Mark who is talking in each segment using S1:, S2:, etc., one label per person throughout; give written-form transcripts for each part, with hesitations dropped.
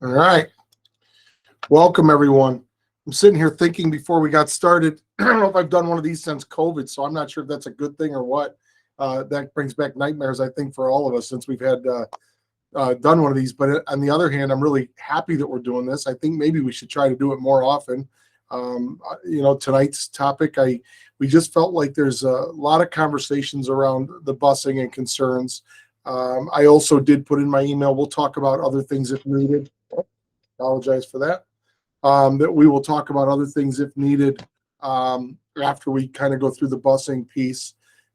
S1: All right. Welcome, everyone. I'm sitting here thinking before we got started. I don't know if I've done one of these since COVID, so I'm not sure if that's a good thing or what. That brings back nightmares, I think, for all of us since we've had done one of these. But on the other hand, I'm really happy that we're doing this. I think maybe we should try to do it more often. Tonight's topic, we just felt like there's a lot of conversations around the busing and concerns. I also did put in my email. We'll talk about other things if needed. Apologize for that. That we will talk about other things if needed after we kind of go through the busing piece.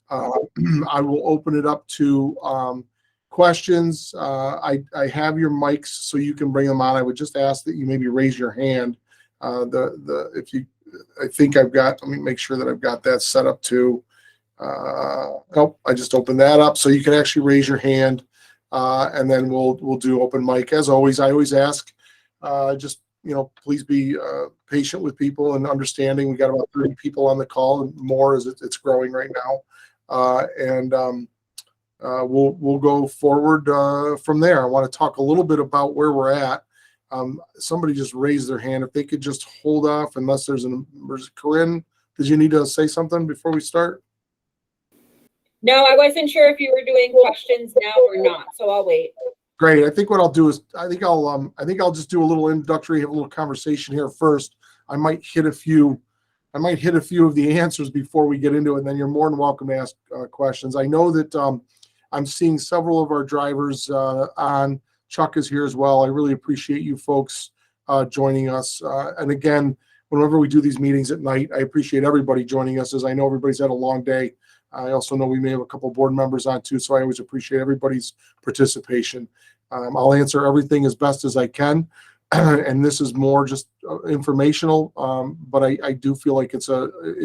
S1: I will open it up to questions. I have your mics so you can bring them on. I would just ask that you maybe raise your hand. I think I've got. Let me make sure that I've got that set up too. Nope, I just opened that up so you can actually raise your hand, and then we'll do open mic. As always, I always ask. Please be patient with people and understanding. We got about 30 people on the call and more as it's growing right now. We'll go forward from there. I want to talk a little bit about where we're at. Somebody just raised their hand. If they could just hold off unless there's an emergency. Corinne, did you need to say something before we start?
S2: No, I wasn't sure if you were doing questions now or not, so I'll wait.
S1: Great. I think what I'll do is I think I'll just do a little introductory, have a little conversation here first. I might hit a few of the answers before we get into it, and then you're more than welcome to ask questions. I know that I'm seeing several of our drivers on. Chuck is here as well. I really appreciate you folks joining us. And again, whenever we do these meetings at night, I appreciate everybody joining us, as I know everybody's had a long day. I also know we may have a couple of board members on too, so I always appreciate everybody's participation. I'll answer everything as best as I can, and this is more just informational, but I do feel like it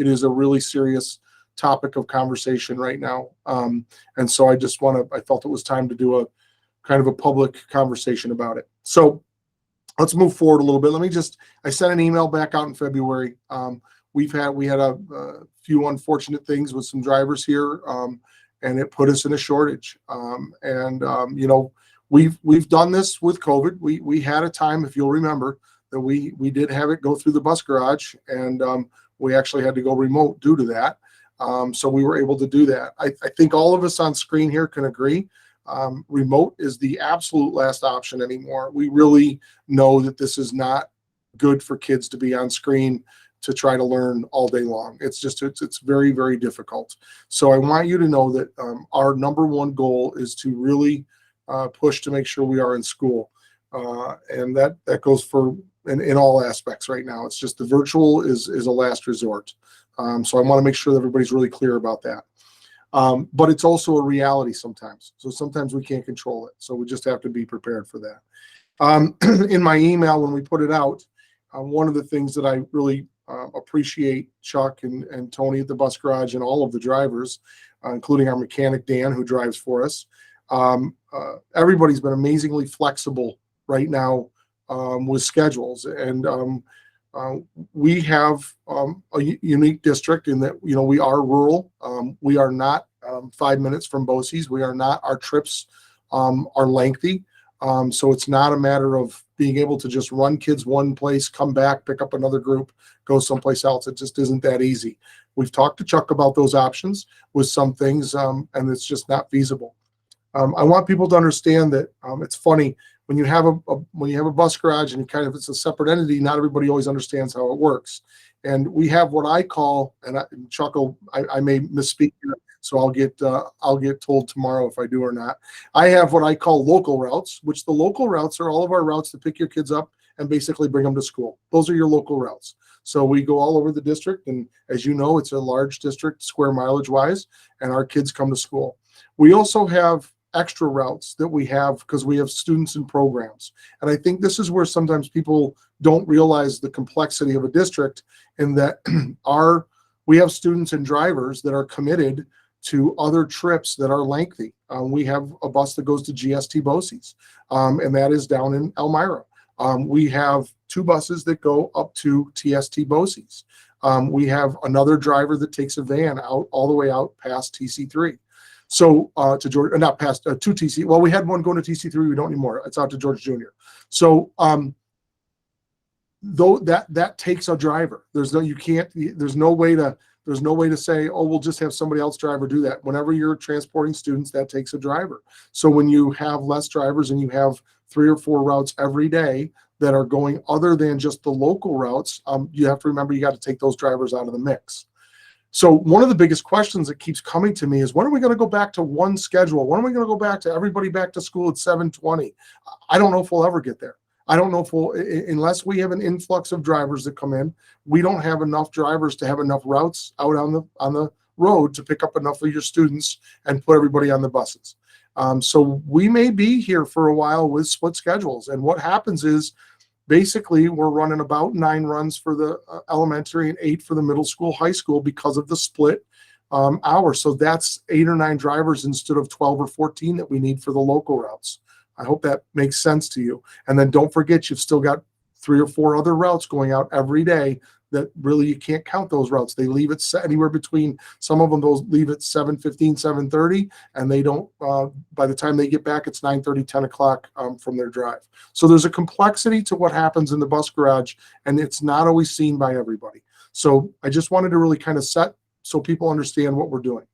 S1: is a really serious topic of conversation right now, and so I felt it was time to do a kind of a public conversation about it. So let's move forward a little bit. I sent an email back out in February. We had a few unfortunate things with some drivers here, and it put us in a shortage. We've done this with COVID. We had a time, if you'll remember, that we did have it go through the bus garage, and we actually had to go remote due to that. So we were able to do that. I think all of us on screen here can agree. Remote is the absolute last option anymore. We really know that this is not good for kids to be on screen to try to learn all day long. It's very, very difficult. So I want you to know that our number one goal is to really push to make sure we are in school. And that goes for in all aspects right now. It's just the virtual is a last resort. So I want to make sure that everybody's really clear about that. But it's also a reality sometimes. So sometimes we can't control it. So we just have to be prepared for that. In my email, when we put it out, one of the things that I really appreciate Chuck and Tony at the bus garage and all of the drivers, including our mechanic, Dan, who drives for us. Everybody's been amazingly flexible right now with schedules. And we have a unique district in that, we are rural. We are not 5 minutes from BOCES. Our trips are lengthy. So it's not a matter of being able to just run kids one place, come back, pick up another group, go someplace else. It just isn't that easy. We've talked to Chuck about those options with some things, and it's just not feasible. I want people to understand that it's funny when you have a bus garage and it's a separate entity. Not everybody always understands how it works, and we have what I call, and Chuck, I may misspeak here, so I'll get told tomorrow if I do or not. I have what I call local routes, which the local routes are all of our routes to pick your kids up and basically bring them to school. Those are your local routes. So we go all over the district, and as you know, it's a large district, square mileage wise, and our kids come to school. We also have extra routes that we have because we have students and programs. And I think this is where sometimes people don't realize the complexity of a district, in that we have students and drivers that are committed to other trips that are lengthy. We have a bus that goes to GST BOCES, and that is down in Elmira. We have 2 buses that go up to TST BOCES. We have another driver that takes a van out all the way out past TC3. So to George, not past to TC. Well, we had one going to TC3. We don't anymore. It's out to George Junior. So though that takes a driver. There's no way to say, oh, we'll just have somebody else drive or do that. Whenever you're transporting students, that takes a driver. So when you have less drivers and you have 3 or 4 routes every day that are going other than just the local routes, you have to remember you got to take those drivers out of the mix. So one of the biggest questions that keeps coming to me is, when are we going to go back to one schedule? When are we going to go back to everybody back to school at 7:20? I don't know if we'll ever get there. I don't know if unless we have an influx of drivers that come in, we don't have enough drivers to have enough routes out on the road to pick up enough of your students and put everybody on the buses. So we may be here for a while with split schedules. And what happens is, basically, we're running about 9 runs for the elementary and 8 for the middle school, high school, because of the split hours. So that's 8 or 9 drivers instead of 12 or 14 that we need for the local routes. I hope that makes sense to you. And then don't forget, you've still got 3 or 4 other routes going out every day that really you can't count those routes. They leave at anywhere between, some of them those leave at 7:15, 7:30, and they don't, by the time they get back, it's 9:30, 10 o'clock from their drive. So there's a complexity to what happens in the bus garage, and it's not always seen by everybody. So I just wanted to really kind of set so people understand what we're doing.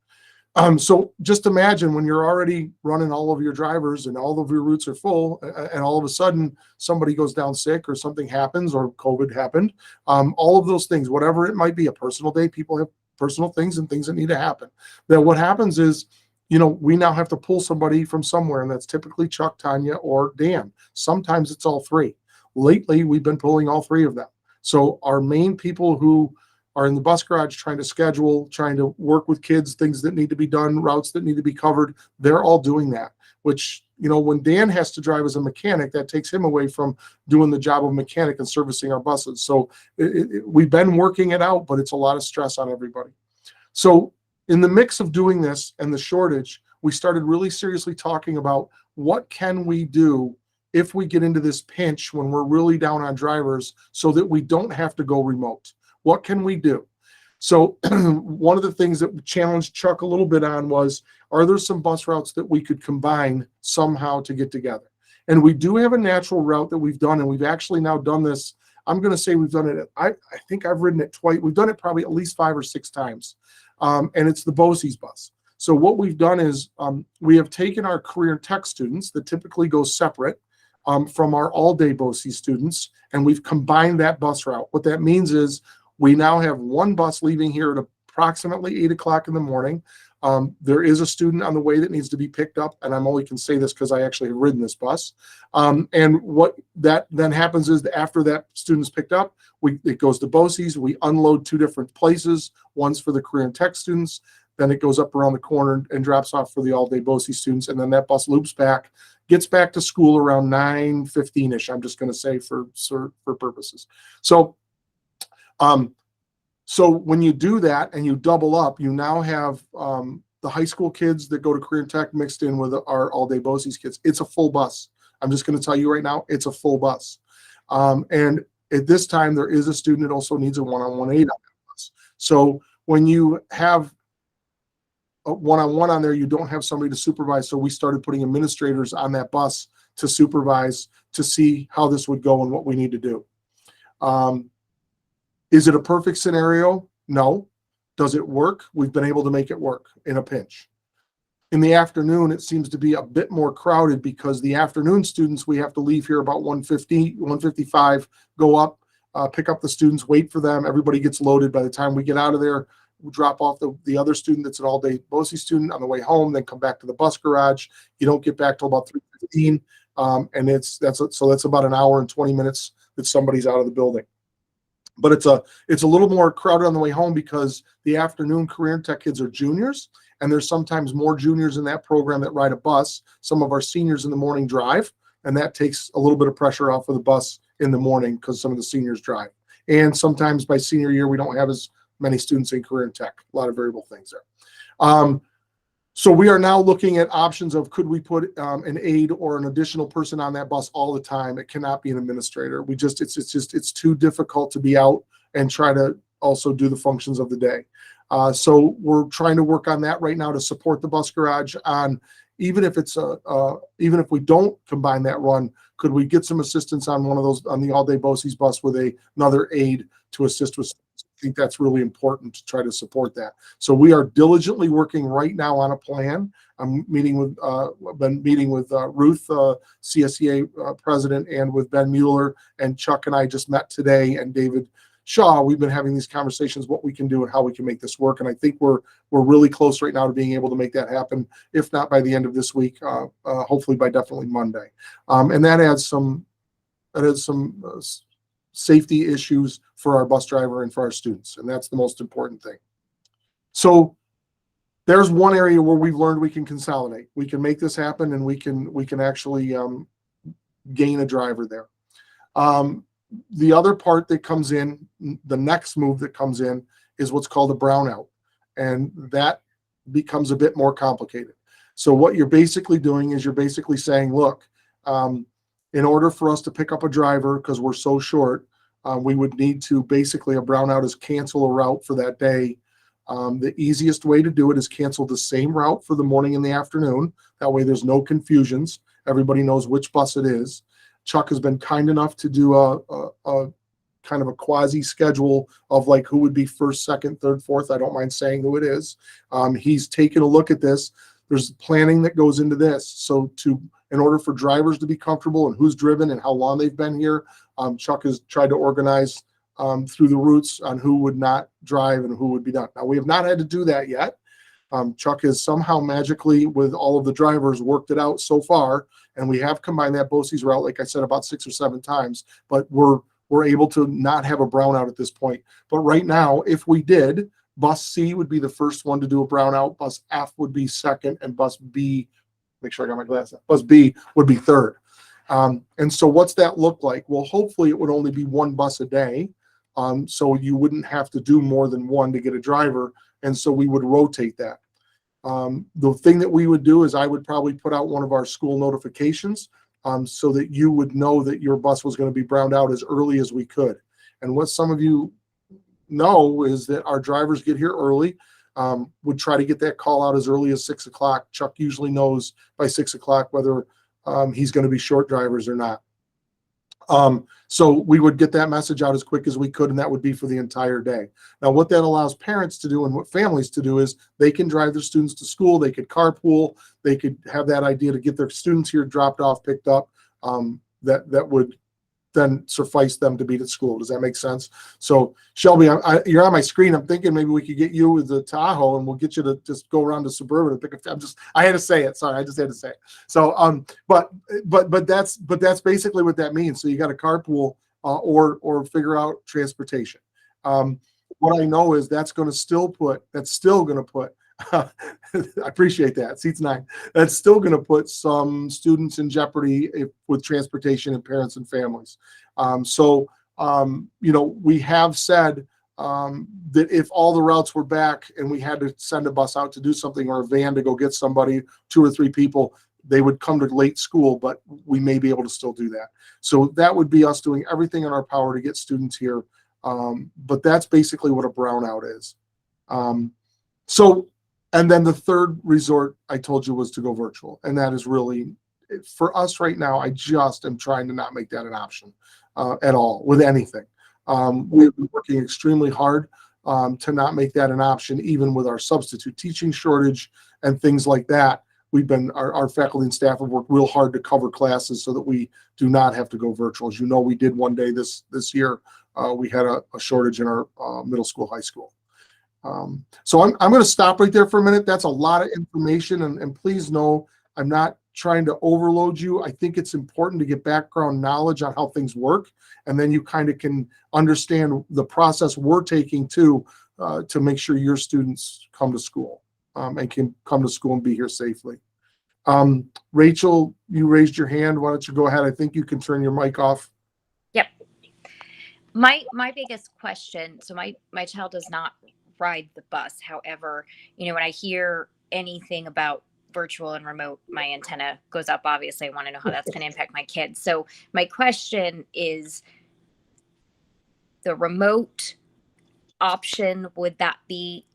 S1: So just imagine when you're already running all of your drivers and all of your routes are full, and all of a sudden somebody goes down sick or something happens or COVID happened, all of those things, whatever it might be, a personal day, people have personal things and things that need to happen. Then what happens is, we now have to pull somebody from somewhere, and that's typically Chuck, Tanya, or Dan. Sometimes it's all 3. Lately, we've been pulling all 3 of them. So our main people who are in the bus garage trying to schedule, trying to work with kids, things that need to be done, routes that need to be covered, they're all doing that, which, when Dan has to drive as a mechanic, that takes him away from doing the job of mechanic and servicing our buses. So we've been working it out, but it's a lot of stress on everybody. So in the mix of doing this and the shortage, we started really seriously talking about what can we do if we get into this pinch when we're really down on drivers so that we don't have to go remote. What can we do? So one of the things that we challenged Chuck a little bit on was, are there some bus routes that we could combine somehow to get together? And we do have a natural route that we've done, and we've actually now done this. I'm going to say we've done it. I think I've ridden it twice. We've done it probably at least 5 or 6 times. And it's the BOCES bus. So what we've done is we have taken our career tech students that typically go separate from our all-day BOCES students, and we've combined that bus route. What that means is, we now have one bus leaving here at approximately 8 o'clock in the morning. There is a student on the way that needs to be picked up, and I'm only can say this because I actually have ridden this bus. And what that then happens is that after that student's picked up, it goes to BOCES. We unload 2 different places. One's for the career and tech students. Then it goes up around the corner and drops off for the all-day BOCES students. And then that bus loops back, gets back to school around 9:15-ish. I'm just going to say for purposes. So when you do that and you double up, you now have the high school kids that go to career tech mixed in with our all-day BOCES kids. It's a full bus. I'm just going to tell you right now, it's a full bus. And at this time, there is a student that also needs a one-on-one aid on that bus. So when you have a one-on-one on there, you don't have somebody to supervise. So we started putting administrators on that bus to supervise, to see how this would go and what we need to do. Is it a perfect scenario? No. Does it work? We've been able to make it work in a pinch. In the afternoon, it seems to be a bit more crowded because the afternoon students, we have to leave here about 1:50, 1:55, go up, pick up the students, wait for them. Everybody gets loaded. By the time we get out of there, we drop off the other student that's an all-day BOCES student on the way home, then come back to the bus garage. You don't get back till about 3:15, and that's about an hour and 20 minutes that somebody's out of the building. But it's a little more crowded on the way home because the afternoon career tech kids are juniors, and there's sometimes more juniors in that program that ride a bus. Some of our seniors in the morning drive, and that takes a little bit of pressure off of the bus in the morning because some of the seniors drive. And sometimes by senior year, we don't have as many students in career tech. A lot of variable things there. So we are now looking at options of, could we put an aide or an additional person on that bus all the time? It cannot be an administrator. It's too difficult to be out and try to also do the functions of the day. So we're trying to work on that right now to support the bus garage on, even if even if we don't combine that run, could we get some assistance on one of those, on the all-day BOCES bus with another aide to assist with? I think that's really important to try to support that. So we are diligently working right now on a plan. I'm meeting with, been meeting with Ruth, CSEA president, and with Ben Mueller, and Chuck and I just met today, and David Shaw. We've been having these conversations, what we can do and how we can make this work. And I think we're really close right now to being able to make that happen. If not by the end of this week, hopefully by definitely Monday. And that adds some safety issues for our bus driver and for our students. And that's the most important thing. So there's one area where we've learned we can consolidate. We can make this happen, and we can actually gain a driver there. The other part that comes in, the next move that comes in, is what's called a brownout. And that becomes a bit more complicated. So what you're basically doing is you're basically saying, look, in order for us to pick up a driver, because we're so short, we would need to, basically, a brownout is cancel a route for that day. The easiest way to do it is cancel the same route for the morning and the afternoon. That way there's no confusions. Everybody knows which bus it is. Chuck has been kind enough to do a kind of a quasi schedule of like who would be first, second, third, fourth. I don't mind saying who it is. He's taken a look at this. There's planning that goes into this. So in order for drivers to be comfortable and who's driven and how long they've been here, Chuck has tried to organize through the routes on who would not drive and who would be done. Now, we have not had to do that yet. Chuck has somehow magically, with all of the drivers, worked it out so far, and we have combined that BOCES route, like I said, about 6 or 7 times, but we're able to not have a brownout at this point. But right now, if we did, bus C would be the first one to do a brownout, bus F would be second, and bus B, make sure I got my glasses, bus B would be third. And so what's that look like? Well, hopefully it would only be one bus a day, so you wouldn't have to do more than one to get a driver, and so we would rotate that. The thing that we would do is I would probably put out one of our school notifications so that you would know that your bus was going to be browned out as early as we could. And what some of you know is that our drivers get here early, would try to get that call out as early as 6 o'clock. Chuck usually knows by 6 o'clock whether he's going to be short drivers or not. So we would get that message out as quick as we could, and that would be for the entire day. Now, what that allows parents to do and what families to do is they can drive their students to school, they could carpool, they could have that idea to get their students here dropped off, picked up, that would then suffice them to be at school. Does that make sense? So Shelby, you're on my screen. I'm thinking maybe we could get you with the Tahoe and we'll get you to just go around to Suburban and pick up. I had to say it. Sorry, I just had to say it. So, but that's basically what that means. So you got to carpool or figure out transportation. What I know is that's still going to put I appreciate that. Seats 9. That's still going to put some students in jeopardy with transportation and parents and families. We have said that if all the routes were back and we had to send a bus out to do something or a van to go get somebody, 2 or 3 people, they would come to late school, but we may be able to still do that. So that would be us doing everything in our power to get students here. But that's basically what a brownout is. And then the third resort I told you was to go virtual. And that is really, for us right now, I just am trying to not make that an option at all with anything. We've been working extremely hard to not make that an option, even with our substitute teaching shortage and things like that. Our faculty and staff have worked real hard to cover classes so that we do not have to go virtual. As you know, we did one day this year. We had a shortage in our middle school, high school. So I'm going to stop right there for a minute. That's a lot of information, and please know I'm not trying to overload you. I think it's important to get background knowledge on how things work, and then you kind of can understand the process we're taking to make sure your students come to school and can come to school and be here safely. Rachel, you raised your hand. Why don't you go ahead? I think you can turn your mic off.
S3: Yep. My biggest question, so my child does not ride the bus. However, when I hear anything about virtual and remote, my antenna goes up. Obviously, I want to know how that's going to impact my kids. So my question is, the remote option, would that be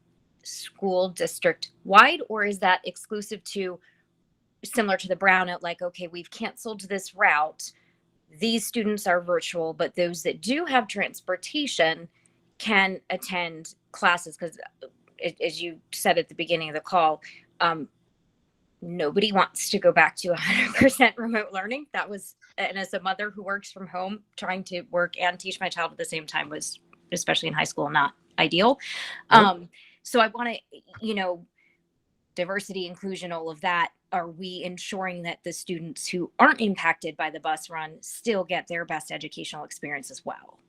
S3: school district wide, or is that exclusive to, similar to the brownout, like, okay, we've canceled this route, these students are virtual, but those that do have transportation can attend classes? Because as you said at the beginning of the call, nobody wants to go back to 100% remote learning. That was, and as a mother who works from home, trying to work and teach my child at the same time was, especially in high school, not ideal. So I want to, diversity, inclusion, all of that. Are we ensuring that the students who aren't impacted by the bus run still get their best educational experience as well?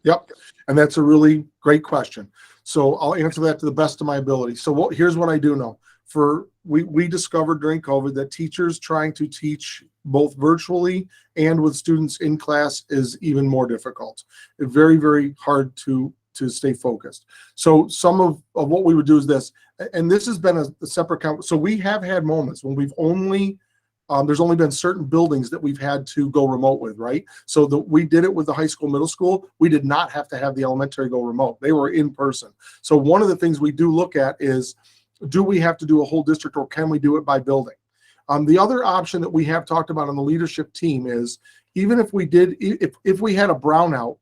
S1: Yep. And that's a really great question. So I'll answer that to the best of my ability. So here's what I do know. We discovered during COVID that teachers trying to teach both virtually and with students in class is even more difficult. It's very, very hard to stay focused. So some of what we would do is this, and this has been a separate so we have had moments when we've only there's only been certain buildings that we've had to go remote with, right? So we did it with the high school, middle school. We did not have to have the elementary go remote. They were in person. So one of the things we do look at is, do we have to do a whole district, or can we do it by building? The other option that we have talked about on the leadership team is, even if we did, if we had a brownout,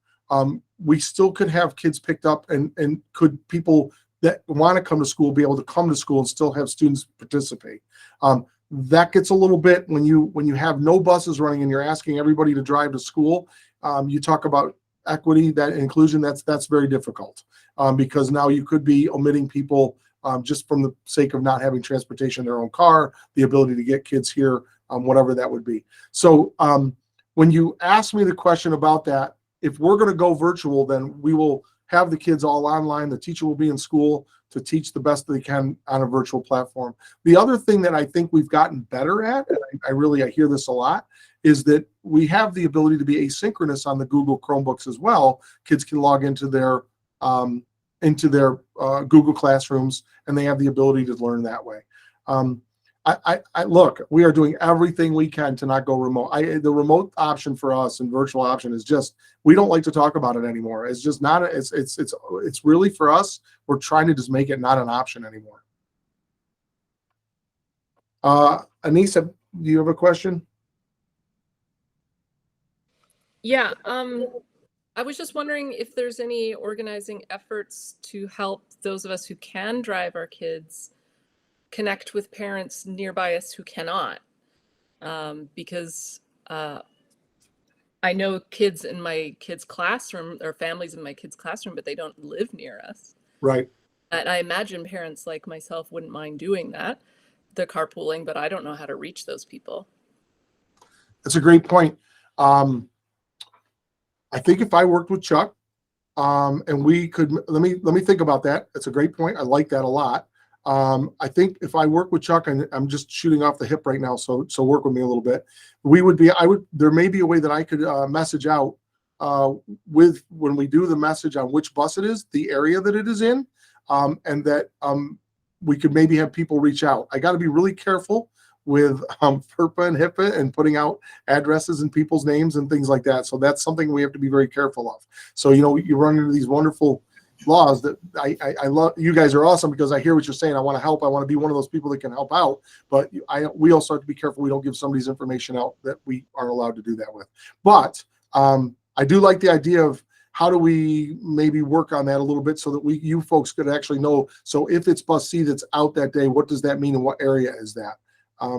S1: we still could have kids picked up, and could people that want to come to school be able to come to school and still have students participate. That gets a little bit when you have no buses running and you're asking everybody to drive to school. You talk about equity, that inclusion, that's very difficult, because now you could be omitting people just from the sake of not having transportation in their own car, the ability to get kids here, whatever that would be. So when you ask me the question about that, if we're going to go virtual, then we will have the kids all online. The teacher will be in school to teach the best they can on a virtual platform. The other thing that I think we've gotten better at, and I hear this a lot, is that we have the ability to be asynchronous on the Google Chromebooks as well. Kids can log into their Google Classrooms, and they have the ability to learn that way. Look, we are doing everything we can to not go remote. The remote option for us and virtual option is just, we don't like to talk about it anymore. It's just not, it's really, for us, we're trying to just make it not an option anymore. Anissa, do you have a question?
S4: Yeah, I was just wondering if there's any organizing efforts to help those of us who can drive our kids connect with parents nearby us who cannot, because I know kids in my kids' classroom, or families in my kids' classroom, but they don't live near us.
S1: Right.
S4: And I imagine parents like myself wouldn't mind doing that, the carpooling, but I don't know how to reach those people.
S1: That's a great point. I think if I worked with Chuck, and we could, let me think about that. That's a great point. I like that a lot. I think if I work with Chuck, and I'm just shooting off the hip right now, so work with me a little bit. There may be a way that I could message out with, when we do the message on which bus it is, the area that it is in, and that we could maybe have people reach out. I got to be really careful with FERPA and HIPAA and putting out addresses and people's names and things like that. So that's something we have to be very careful of. So, you run into these wonderful laws that I love. You guys are awesome, because I hear what you're saying. I want to help. I want to be one of those people that can help out. But we also have to be careful we don't give somebody's information out that we aren't allowed to do that with. But I do like the idea of, how do we maybe work on that a little bit so that you folks could actually know. So if it's bus C that's out that day, what does that mean and what area is that?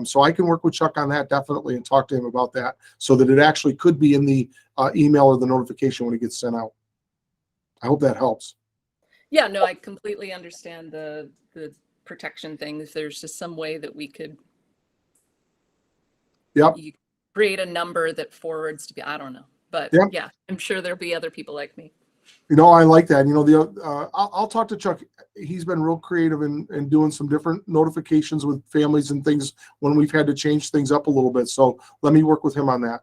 S1: So I can work with Chuck on that definitely and talk to him about that, so that it actually could be in the email or the notification when it gets sent out. I hope that helps.
S4: Yeah, no, I completely understand the protection thing. If there's just some way that we could create a number that forwards to be, I don't know. But yeah, I'm sure there'll be other people like me.
S1: I like that. I'll talk to Chuck. He's been real creative in doing some different notifications with families and things when we've had to change things up a little bit. So let me work with him on that.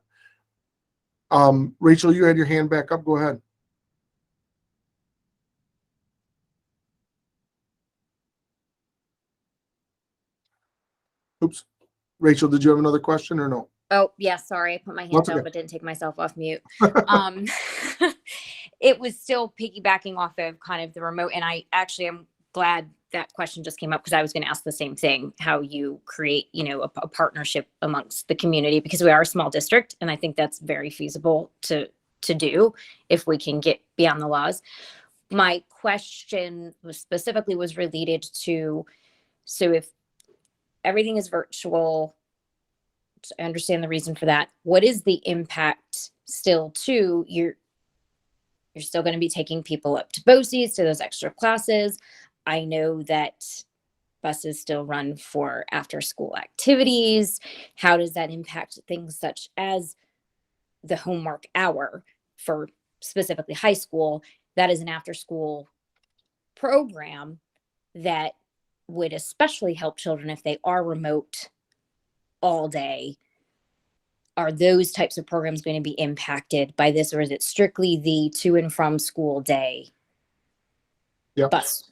S1: Rachel, you had your hand back up. Go ahead. Oops. Rachel, did you have another question or no?
S3: Oh, yeah, sorry. I put my hand
S1: That's
S3: down,
S1: okay.
S3: but didn't take myself off mute. It was still piggybacking off of kind of the remote. And I actually am glad that question just came up because I was going to ask the same thing, how you create, a partnership amongst the community, because we are a small district. And I think that's very feasible to do if we can get beyond the laws. My question was related to, so if everything is virtual, I understand the reason for that. What is the impact still to you're still going to be taking people up to BOCES, to those extra classes. I know that buses still run for after school activities. How does that impact things such as the homework hour for specifically high school? That is an after school program that would especially help children if they are remote all day. Are those types of programs going to be impacted by this, or is it strictly the to and from school day
S1: Yep.
S3: bus?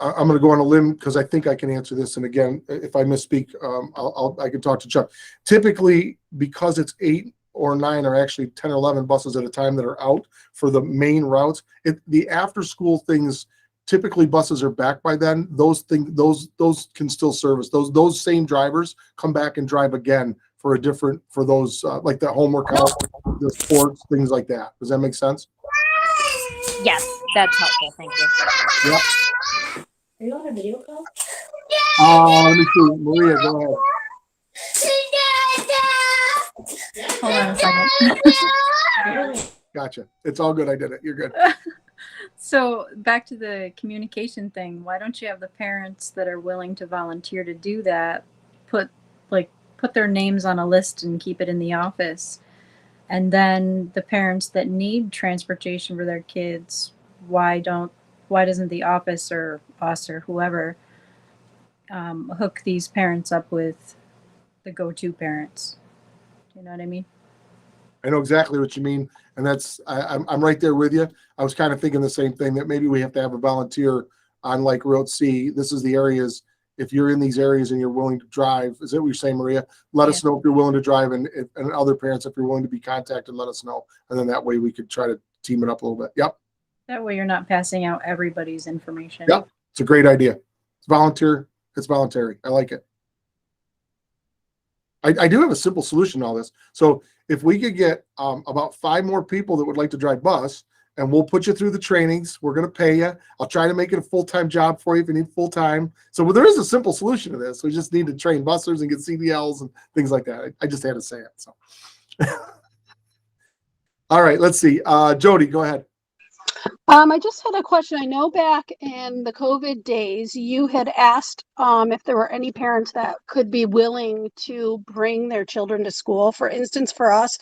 S1: I'm going to go on a limb because I think I can answer this. And again, if I misspeak, I can talk to Chuck. Typically, because it's 8 or 9 or actually 10 or 11 buses at a time that are out for the main routes, the after school things, typically buses are back by then. Those can still service. Those same drivers come back and drive again for those like the homework out, the sports, things like that. Does that make sense?
S3: Yes, that's helpful. Thank you.
S1: Yep.
S2: Are you on a video call?
S1: Let me see. Maria, go ahead.
S5: Hold on a second.
S1: Gotcha. It's all good. I did it. You're good.
S5: So back to the communication thing. Why don't you have the parents that are willing to volunteer to do that, put their names on a list and keep it in the office? And then the parents that need transportation for their kids, why doesn't the office or us or whoever hook these parents up with the go-to parents? Do you know what I mean?
S1: I know exactly what you mean. And I'm right there with you. I was kind of thinking the same thing, that maybe we have to have a volunteer on like Route C. This is the areas. If you're in these areas and you're willing to drive, is that what you're saying, Maria? Let us know if you're willing to drive, and other parents, if you're willing to be contacted, let us know. And then that way we could try to team it up a little bit. Yep.
S5: That way you're not passing out everybody's information.
S1: Yep. It's a great idea. It's volunteer. It's voluntary. I like it. I do have a simple solution to all this. So if we could get about 5 more people that would like to drive bus, and we'll put you through the trainings. We're going to pay you. I'll try to make it a full-time job for you if you need full-time. So there is a simple solution to this. We just need to train bussers and get CDLs and things like that. I just had to say it. So, all right, let's see. Jody, go ahead.
S6: I just had a question. I know back in the COVID days, you had asked if there were any parents that could be willing to bring their children to school. For instance, for us,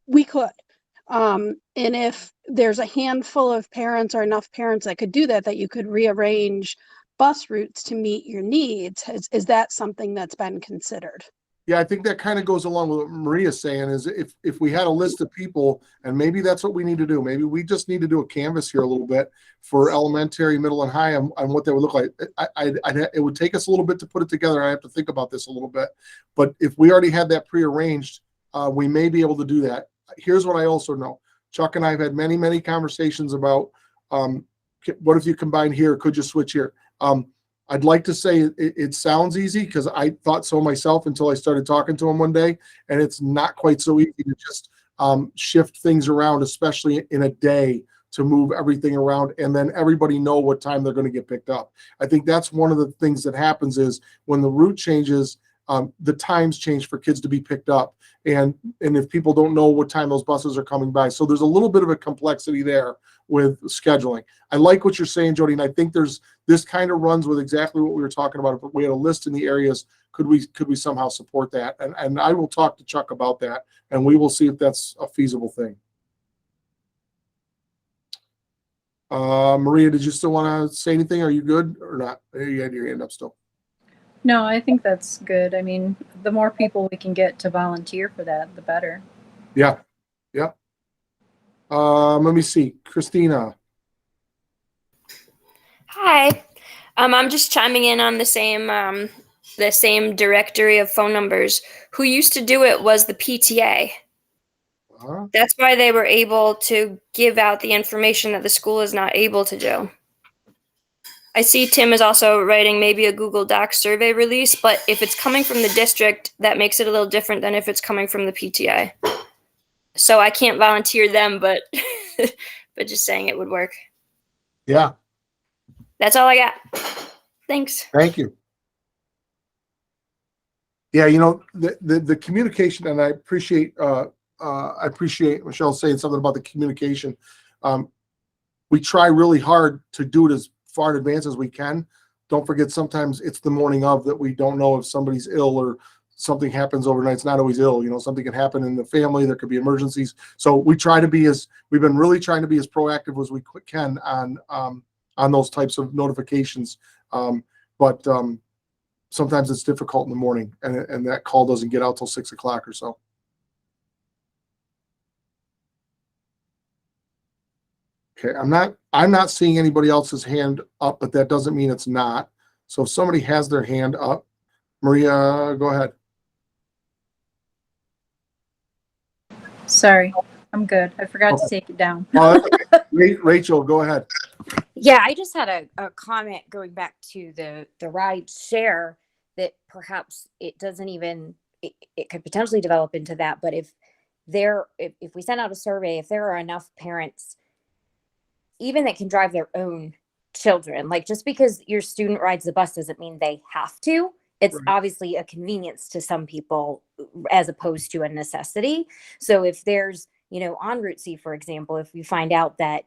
S6: we could. And if there's a handful of parents or enough parents that could do that you could rearrange bus routes to meet your needs, is that something that's been considered?
S1: Yeah, I think that kind of goes along with what Maria's saying, is if we had a list of people, and maybe that's what we need to do. Maybe we just need to do a canvas here a little bit for elementary, middle, and high on what they would look like. It would take us a little bit to put it together. I have to think about this a little bit. But if we already had that prearranged, we may be able to do that. Here's what I also know. Chuck and I have had many, many conversations about what if you combine here? Could you switch here? I'd like to say it sounds easy, because I thought so myself until I started talking to him one day, and it's not quite so easy to just shift things around, especially in a day, to move everything around and then everybody know what time they're going to get picked up. I think that's one of the things that happens is when the route changes, the times change for kids to be picked up. And if people don't know what time those buses are coming by. So there's a little bit of a complexity there with scheduling. I like what you're saying, Jody, and I think this kind of runs with exactly what we were talking about. If we had a list in the areas, could we somehow support that? And I will talk to Chuck about that, and we will see if that's a feasible thing. Maria, did you still want to say anything? Are you good or not? You had your hand up still.
S5: No, I think that's good. I mean, the more people we can get to volunteer for that, the better.
S1: Yeah. Yep. Let me see. Christina.
S7: Hi. I'm just chiming in on the same directory of phone numbers. Who used to do it was the PTA. That's why they were able to give out the information that the school is not able to do. I see Tim is also writing maybe a Google Docs survey release, but if it's coming from the district, that makes it a little different than if it's coming from the PTA. So I can't volunteer them, but but just saying it would work.
S1: Yeah,
S7: That's all I got. Thanks.
S1: thank you. Yeah, you know, the communication, and I appreciate Michelle saying something about the communication. We try really hard to do it as far in advance as we can. Don't forget, sometimes it's the morning of that we don't know if somebody's ill or something happens overnight. It's not always ill, you know, something can happen in the family. There could be emergencies. So we've been really trying to be as proactive as we can on those types of notifications. But sometimes it's difficult in the morning, and that call doesn't get out till 6 o'clock or so. Okay, I'm not seeing anybody else's hand up, but that doesn't mean it's not. So if somebody has their hand up, Maria, go ahead.
S5: Sorry, I'm good. I forgot to take it down.
S1: Rachel, go ahead.
S3: Yeah, I just had a comment going back to the ride share, that perhaps it doesn't even, it could potentially develop into that. But if we send out a survey, if there are enough parents even that can drive their own children, like, just because your student rides the bus doesn't mean they have to. It's
S1: Right.
S3: obviously a convenience to some people as opposed to a necessity. So if there's, on Route C, for example, if we find out that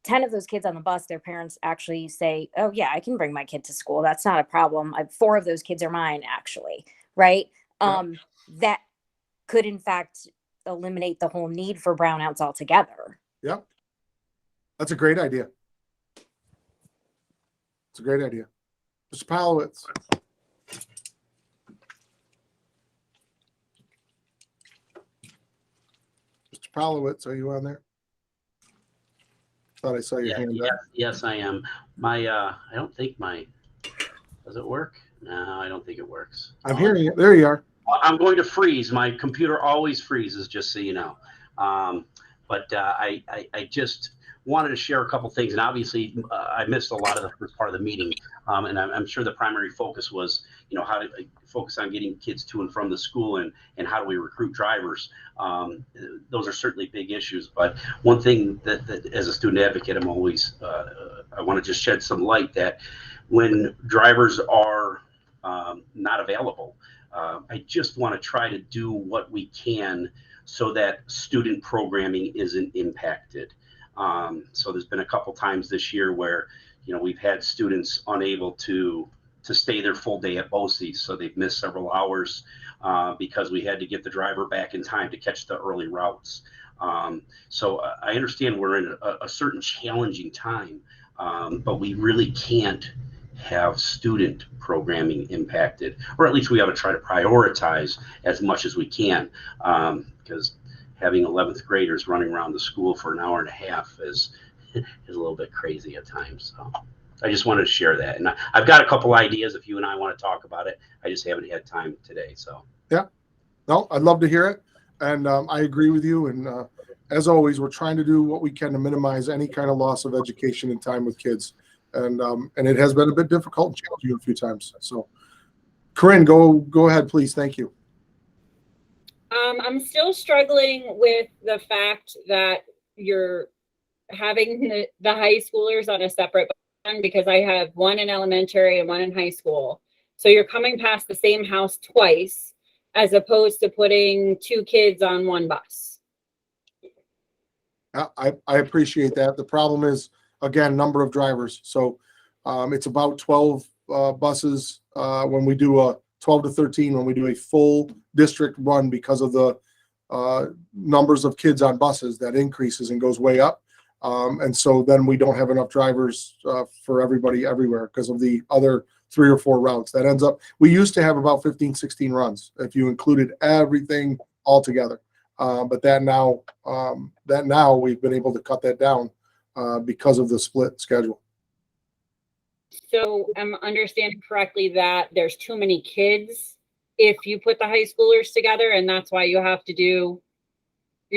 S3: 10 of those kids on the bus, their parents actually say, oh yeah, I can bring my kid to school, that's not a problem. 4 of those kids are mine, actually. Right.
S1: Yeah.
S3: That could in fact eliminate the whole need for brownouts altogether.
S1: Yep. That's a great idea. It's a great idea. Mr. Palowitz. Mr. Palowitz, are you on there? Thought I saw your hand up.
S8: Yes, I am. I don't think does it work? No, I don't think it works.
S1: I'm hearing it. There you are.
S8: I'm going to freeze. My computer always freezes, just so you know. But I just wanted to share a couple things, and obviously I missed a lot of the first part of the meeting, and I'm sure the primary focus was, how to focus on getting kids to and from the school, and how do we recruit drivers. Those are certainly big issues, but one thing that as a student advocate, I'm always I want to just shed some light that when drivers are not available, I just want to try to do what we can so that student programming isn't impacted. So there's been a couple times this year where, we've had students unable to stay their full day at BOCES. So they've missed several hours because we had to get the driver back in time to catch the early routes. So I understand we're in a certain challenging time, but we really can't have student programming impacted, or at least we ought to try to prioritize as much as we can, because having 11th graders running around the school for an hour and a half is a little bit crazy at times. So I just wanted to share that. And I've got a couple ideas if you and I want to talk about it. I just haven't had time today. So
S1: yeah, no, I'd love to hear it. And I agree with you. And as always, we're trying to do what we can to minimize any kind of loss of education and time with kids. And it has been a bit difficult and challenging a few times. So Corinne, go ahead, please. Thank you.
S2: I'm still struggling with the fact that you're having the high schoolers on a separate bus, because I have one in elementary and one in high school. So you're coming past the same house twice, as opposed to putting 2 kids on one bus.
S1: I appreciate that. The problem is, again, number of drivers. So it's about 12 buses when we do a 12 to 13, when we do a full district run, because of the numbers of kids on buses, that increases and goes way up. And so then we don't have enough drivers for everybody everywhere because of the other 3 or 4 routes. That ends up, we used to have about 15, 16 runs if you included everything all together. But that now we've been able to cut that down because of the split schedule.
S2: So I'm understanding correctly that there's too many kids if you put the high schoolers together, and that's why you're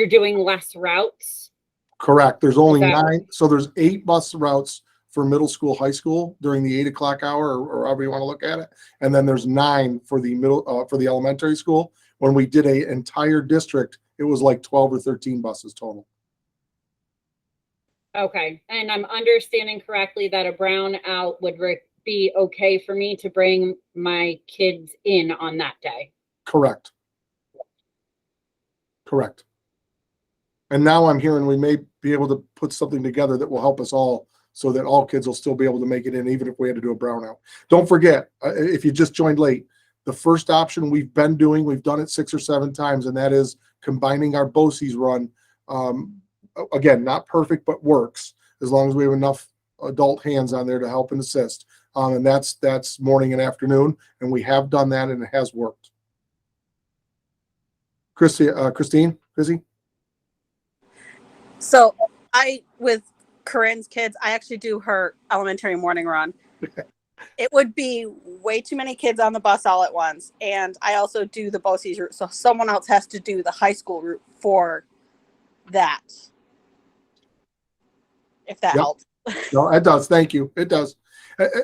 S2: doing less routes.
S1: Correct. There's only
S2: Is that-
S1: 9. So there's 8 bus routes for middle school, high school during the 8 o'clock hour, or however you want to look at it. And then there's 9 for the for the elementary school. When we did a entire district, it was like 12 or 13 buses total.
S2: Okay, and I'm understanding correctly that a brownout would be okay for me to bring my kids in on that day.
S1: Correct. Correct. And now I'm hearing we may be able to put something together that will help us all, so that all kids will still be able to make it in, even if we had to do a brownout. Don't forget, if you just joined late, the first option we've been doing, we've done it 6 or 7 times, and that is combining our BOCES run. Again, not perfect, but works as long as we have enough adult hands on there to help and assist. And that's morning and afternoon, and we have done that, and it has worked. Christine?
S9: So with Corinne's kids, I actually do her elementary morning run. It would be way too many kids on the bus all at once. And I also do the BOCES route. So someone else has to do the high school route for that. If that helps.
S1: No, it does. Thank you. It does.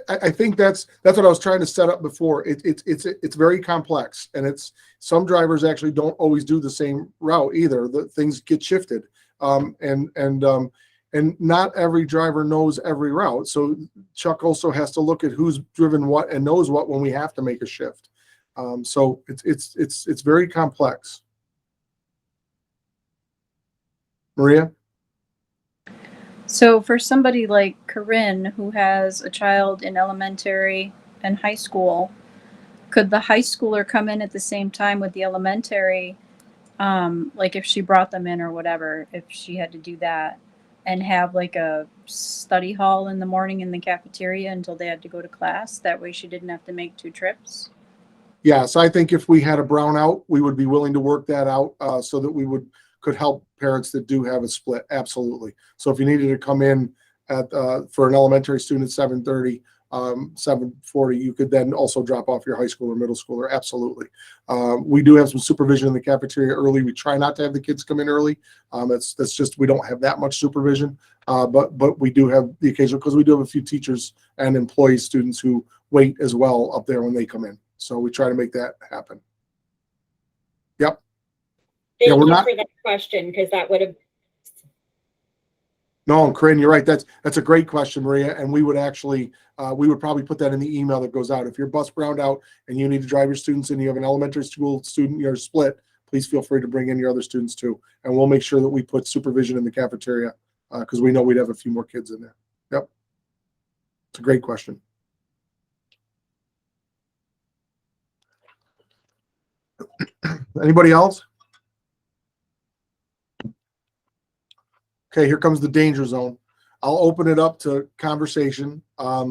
S1: I think that's what I was trying to set up before. It's very complex, and some drivers actually don't always do the same route either. The things get shifted. And not every driver knows every route. So Chuck also has to look at who's driven what and knows what when we have to make a shift. So it's very complex. Maria?
S5: So for somebody like Corinne, who has a child in elementary and high school, could the high schooler come in at the same time with the elementary? Like if she brought them in or whatever, if she had to do that, and have like a study hall in the morning in the cafeteria until they had to go to class. That way she didn't have to make 2 trips.
S1: Yes, I think if we had a brownout, we would be willing to work that out so that we could help parents that do have a split. Absolutely. So if you needed to come in at for an elementary student at 7:30, 7:40, you could then also drop off your high school or middle schooler. Absolutely. We do have some supervision in the cafeteria early. We try not to have the kids come in early. That's just, we don't have that much supervision. But we do have the occasional, because we do have a few teachers and employee students who wait as well up there when they come in. So we try to make that happen. Yep.
S2: Thank
S1: we're
S2: you
S1: not-
S2: for that question, because that would have.
S1: No, Corinne, you're right. That's a great question, Maria. And we would actually, we would probably put that in the email that goes out. If you're bus browned out and you need to drive your students and you have an elementary school student, you're split, please feel free to bring in your other students too. And we'll make sure that we put supervision in the cafeteria because we know we'd have a few more kids in there. Yep. It's a great question. Anybody else? Okay, here comes the danger zone. I'll open it up to conversation. I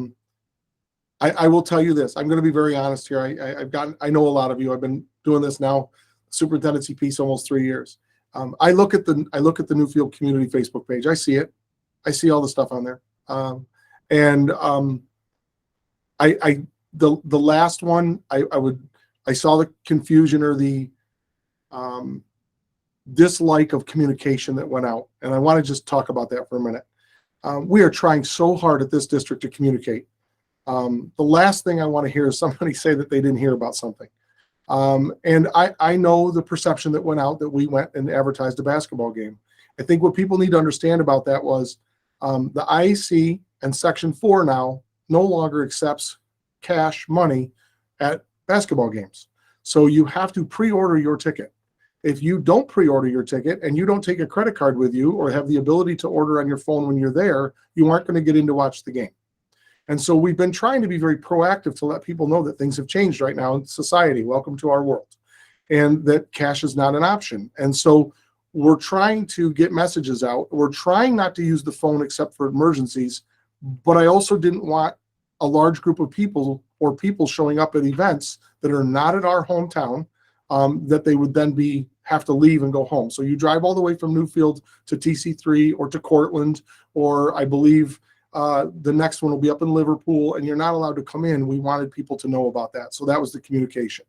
S1: will tell you this. I'm going to be very honest here. I know a lot of you. I've been doing this now, superintendency piece, almost 3 years. I look at the Newfield Community Facebook page. I see it. I see all the stuff on there. The last one, I saw the confusion or the dislike of communication that went out. And I want to just talk about that for a minute. We are trying so hard at this district to communicate. The last thing I want to hear is somebody say that they didn't hear about something. And I know the perception that went out that we went and advertised a basketball game. I think what people need to understand about that was the IEC and Section 4 now no longer accepts cash money at basketball games. So you have to pre-order your ticket. If you don't pre-order your ticket and you don't take a credit card with you or have the ability to order on your phone when you're there, you aren't going to get in to watch the game. And so we've been trying to be very proactive to let people know that things have changed right now in society. Welcome to our world. And that cash is not an option. And so we're trying to get messages out. We're trying not to use the phone except for emergencies. But I also didn't want a large group of people or people showing up at events that are not at our hometown, that they would then have to leave and go home. So you drive all the way from Newfield to TC3 or to Cortland, or I believe the next one will be up in Liverpool, and you're not allowed to come in. We wanted people to know about that. So that was the communication.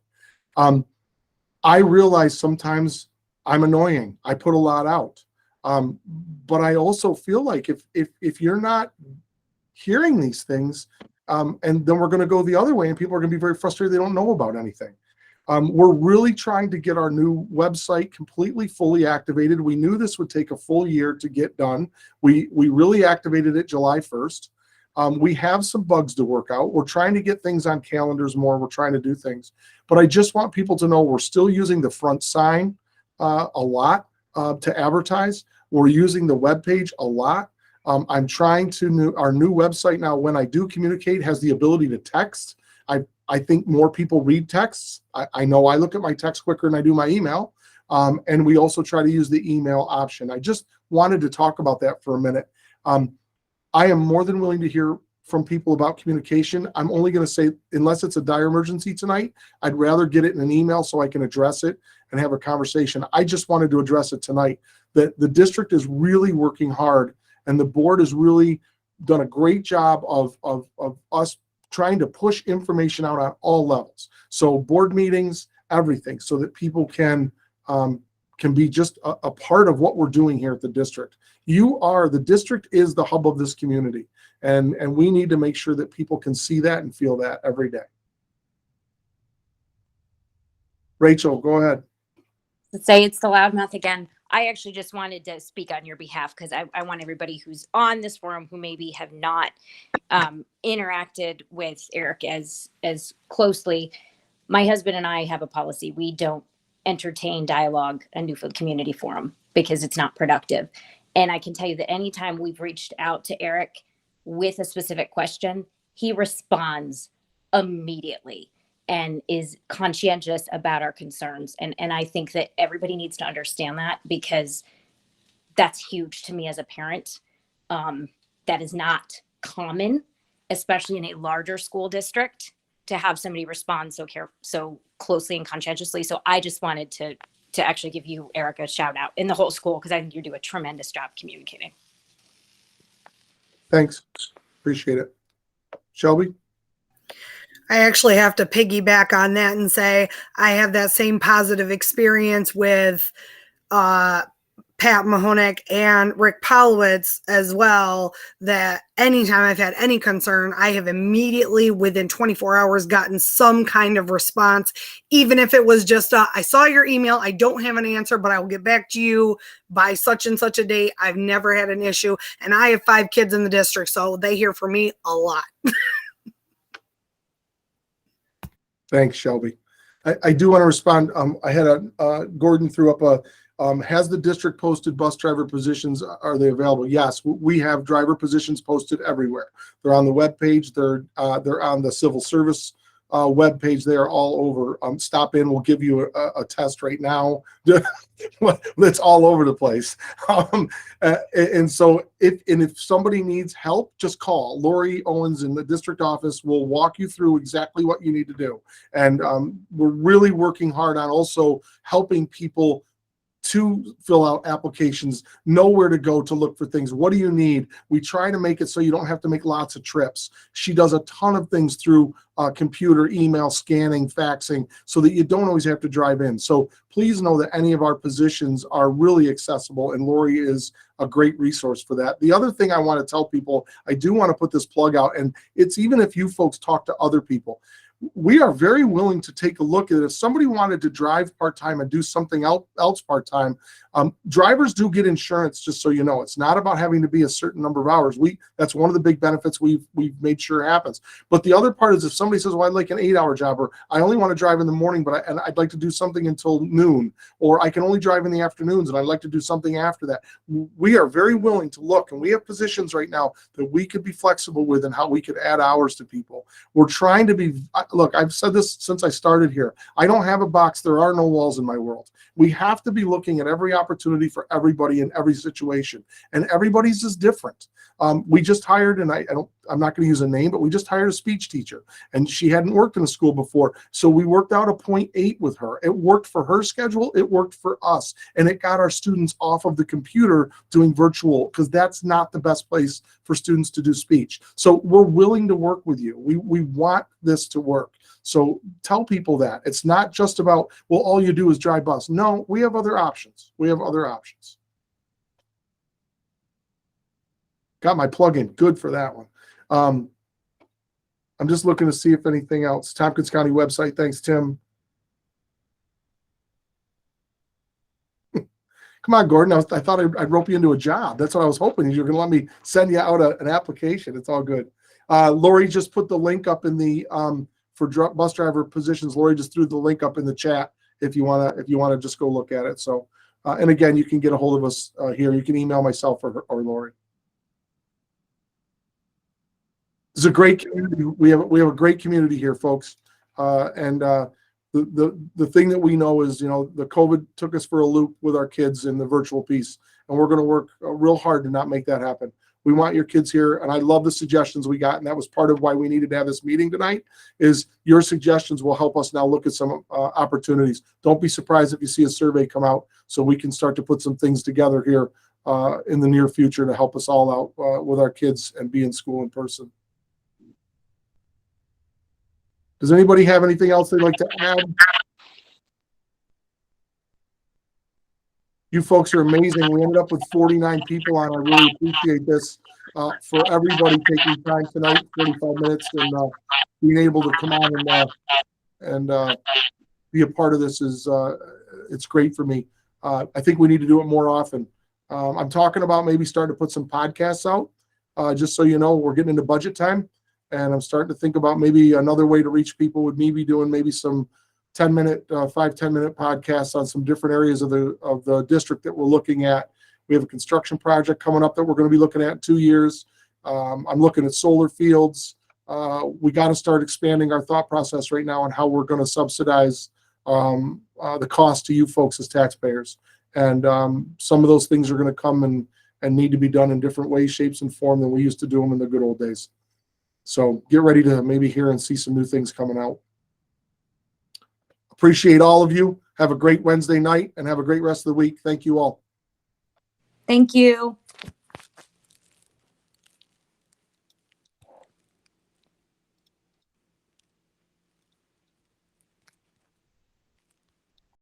S1: I realize sometimes I'm annoying. I put a lot out. But I also feel like if you're not hearing these things. And then we're going to go the other way and people are going to be very frustrated. They don't know about anything. We're really trying to get our new website completely fully activated. We knew this would take a full year to get done. We really activated it July 1st. We have some bugs to work out. We're trying to get things on calendars more. We're trying to do things. But I just want people to know we're still using the front sign a lot to advertise. We're using the webpage a lot. I'm trying to our new website now, when I do communicate, has the ability to text. I think more people read texts. I know I look at my text quicker than I do my email. And we also try to use the email option. I just wanted to talk about that for a minute. I am more than willing to hear from people about communication. I'm only going to say, unless it's a dire emergency tonight, I'd rather get it in an email so I can address it and have a conversation. I just wanted to address it tonight, that the district is really working hard and the board has really done a great job of us trying to push information out on all levels. So board meetings, everything, so that people can be just a part of what we're doing here at the district. The district is the hub of this community. And we need to make sure that people can see that and feel that every day. Rachel, go ahead.
S3: Let's say it's the loudmouth again. I actually just wanted to speak on your behalf because I want everybody who's on this forum who maybe have not interacted with Eric as closely. My husband and I have a policy. We don't entertain dialogue on Newfield Community Forum because it's not productive. And I can tell you that anytime we've reached out to Eric with a specific question, he responds immediately and is conscientious about our concerns. And I think that everybody needs to understand that, because that's huge to me as a parent. That is not common, especially in a larger school district, to have somebody respond so closely and conscientiously. So I just wanted to actually give you, Eric, a shout out in the whole school, because I think you do a tremendous job communicating.
S1: Thanks. Appreciate it. Shelby?
S10: I actually have to piggyback on that and say I have that same positive experience with Pat Mahonik and Rick Polowitz as well, that anytime I've had any concern, I have immediately within 24 hours gotten some kind of response, even if it was just I saw your email, I don't have an answer, but I will get back to you by such and such a date. I've never had an issue, and I have 5 kids in the district, so they hear from me a lot.
S1: Thanks, Shelby. I do want to respond. I had Gordon threw up has the district posted bus driver positions? Are they available? Yes, we have driver positions posted everywhere. They're on the webpage. They're on the civil service webpage. They are all over. Stop in. We'll give you a test right now. It's all over the place. And so if somebody needs help, just call. Lori Owens in the district office will walk you through exactly what you need to do. And we're really working hard on also helping people to fill out applications, know where to go to look for things. What do you need? We try to make it so you don't have to make lots of trips. She does a ton of things through computer, email, scanning, faxing, so that you don't always have to drive in. So please know that any of our positions are really accessible, and Lori is a great resource for that. The other thing I want to tell people, I do want to put this plug out, and it's even if you folks talk to other people, we are very willing to take a look at it. If somebody wanted to drive part-time and do something else part-time, drivers do get insurance, just so you know. It's not about having to be a certain number of hours. That's one of the big benefits we've made sure happens. But the other part is if somebody says, well, I'd like an 8-hour job, or I only want to drive in the morning, but I'd like to do something until noon, or I can only drive in the afternoons and I'd like to do something after that. We are very willing to look, and we have positions right now that we could be flexible with and how we could add hours to people. We're trying to be, look, I've said this since I started here. I don't have a box. There are no walls in my world. We have to be looking at every opportunity for everybody in every situation, and everybody's is different. We just hired, and I'm not going to use a name, but we just hired a speech teacher, and she hadn't worked in a school before. So we worked out a 0.8 with her. It worked for her schedule. It worked for us, and it got our students off of the computer doing virtual, because that's not the best place for students to do speech. So we're willing to work with you. We want this to work. So tell people that it's not just about, well, all you do is drive bus. No, we have other options. We have other options. Got my plug in. Good for that one. I'm just looking to see if anything else. Tompkins County website. Thanks, Tim. Come on, Gordon. I thought I'd rope you into a job. That's what I was hoping. You're going to let me send you out an application. It's all good. Lori just put the link up in the for bus driver positions. Lori just threw the link up in the chat if you wanna just go look at it. So, and again, you can get a hold of us here. You can email myself or Lori. It's a great community. We have a great community here, folks. The thing that we know is, the COVID took us for a loop with our kids in the virtual piece, and we're going to work real hard to not make that happen. We want your kids here, and I love the suggestions we got, and that was part of why we needed to have this meeting tonight, is your suggestions will help us now look at some opportunities. Don't be surprised if you see a survey come out, so we can start to put some things together here in the near future to help us all out with our kids and be in school in person. Does anybody have anything else they'd like to add? You folks are amazing. We ended up with 49 people on. I really appreciate this for everybody taking time tonight, 45 minutes, and being able to come on and be a part of this is it's great for me. I think we need to do it more often. I'm talking about maybe starting to put some podcasts out, just so you know, we're getting into budget time. And I'm starting to think about maybe another way to reach people would maybe doing maybe some 10-minute, 5-10-minute podcasts on some different areas of the district that we're looking at. We have a construction project coming up that we're going to be looking at in 2 years. I'm looking at solar fields. We got to start expanding our thought process right now on how we're going to subsidize the cost to you folks as taxpayers. And some of those things are going to come and need to be done in different ways, shapes, and form than we used to do them in the good old days. So get ready to maybe hear and see some new things coming out. Appreciate all of you. Have a great Wednesday night and have a great rest of the week. Thank you all.
S3: Thank you.